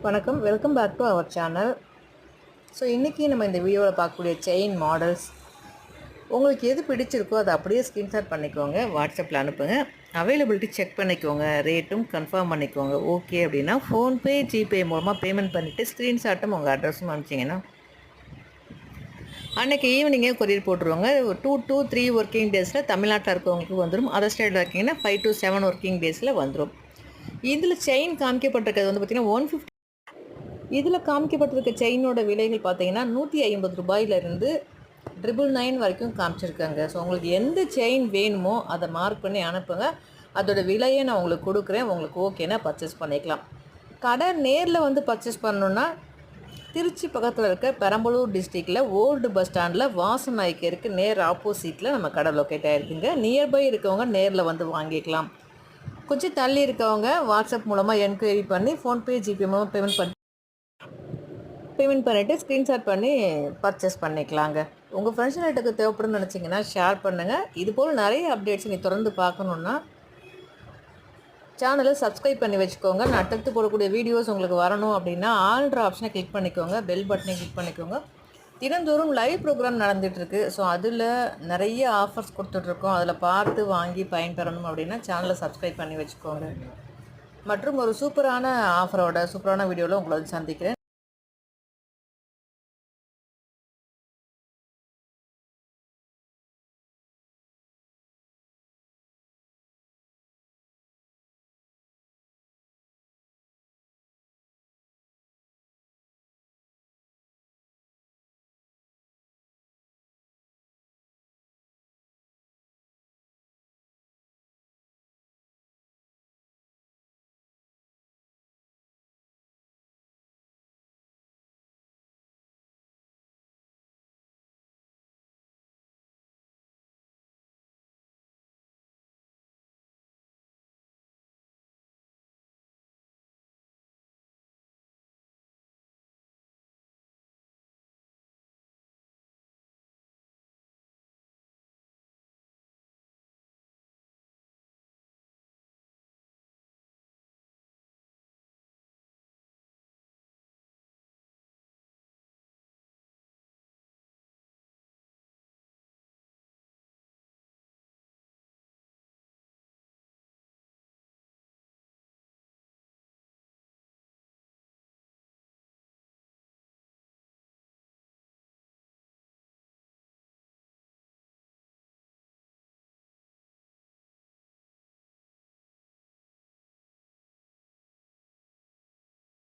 வணக்கம், welcome back to our channel. So இன்றைக்கி நம்ம இந்த வீடியோவில் பார்க்கக்கூடிய செயின் மாடல்ஸ் உங்களுக்கு எது பிடிச்சிருக்கோ அதை அப்படியே ஸ்க்ரீன்ஷாட் பண்ணிக்கோங்க, வாட்ஸ்அப்பில் அனுப்புங்க. அவைலபிலிட்டி செக் பண்ணிக்கோங்க, ரேட்டும் கன்ஃபார்ம் பண்ணிக்கோங்க. ஓகே அப்படின்னா ஃபோன்பே ஜிபே மூலமாக பேமெண்ட் பண்ணிவிட்டு ஸ்க்ரீன்ஷாட்டும் உங்கள் அட்ரஸும் அனுப்பிச்சிங்கன்னா அன்றைக்கி ஈவினிங்கே கொரியர் போட்டுருவாங்க. 2 to 3 ஒர்க்கிங் டேஸில் தமிழ்நாட்டில் இருக்கவங்களுக்கு வந்துடும். அதர் ஸ்டேட்டில் இருக்கீங்கன்னா 5 to 7 ஒர்க்கிங் டேஸில் வந்துடும். இதில் செயின் காமிக்கப்பட்டிருக்கிறது வந்து பார்த்திங்கன்னா 150. இதில் காமிக்கப்பட்டிருக்க செயினோட விலைகள் பார்த்தீங்கன்னா 150 ரூபாயிலிருந்து 999 வரைக்கும் காமிச்சிருக்காங்க. ஸோ உங்களுக்கு எந்த செயின் வேணுமோ அதை மார்க் பண்ணி அனுப்புங்க. அதோடய விலையை நான் உங்களுக்கு கொடுக்குறேன். உங்களுக்கு ஓகேனா பர்ச்சேஸ் பண்ணிக்கலாம். கடை நேரில் வந்து பர்ச்சேஸ் பண்ணணுன்னா திருச்சி பக்கத்தில் இருக்க பெரம்பலூர் டிஸ்ட்ரிக்டில் ஓல்டு பஸ் ஸ்டாண்டில் வாசநாய்க்கருக்கு நேர் ஆப்போசிட்டில் நம்ம கடை லொக்கேட் ஆகிருக்குங்க. நியர்பை இருக்கவங்க நேரில் வந்து வாங்கிக்கலாம். கொஞ்சம் தள்ளி இருக்கவங்க வாட்ஸ்அப் மூலமாக என்கொயரி பண்ணி ஃபோன்பே ஜிபே மூலமாக பேமெண்ட் பண்ணிவிட்டு ஸ்க்ரீன்ஷாட் பண்ணி பர்ச்சேஸ் பண்ணிக்கலாங்க. உங்கள் ஃப்ரெண்ட்ஸ் நெட்டுக்கு தேவைப்படுன்னு நினச்சிங்கன்னா ஷேர் பண்ணுங்கள். இதுபோல் நிறைய அப்டேட்ஸ் நீ தொடர்ந்து பார்க்கணுன்னா சேனலை சப்ஸ்கிரைப் பண்ணி வச்சுக்கோங்க. நான் அடுத்து போடக்கூடிய வீடியோஸ் உங்களுக்கு வரணும் அப்படின்னா ஆல்ட்ரு ஆப்ஷனை கிளிக் பண்ணிக்கோங்க, பெல் பட்டனை கிளிக் பண்ணிக்கோங்க. தினந்தோறும் லைவ் ப்ரோக்ராம் நடந்துகிட்ருக்கு. ஸோ அதில் நிறைய ஆஃபர்ஸ் கொடுத்துட்ருக்கோம். அதில் பார்த்து வாங்கி பயன்பெறணும் அப்படின்னா சேனலை சப்ஸ்கிரைப் பண்ணி வச்சுக்கோங்க. மற்றும் ஒரு சூப்பரான ஆஃபரோட சூப்பரான வீடியோவில் உங்களை சந்திக்கிறேன்.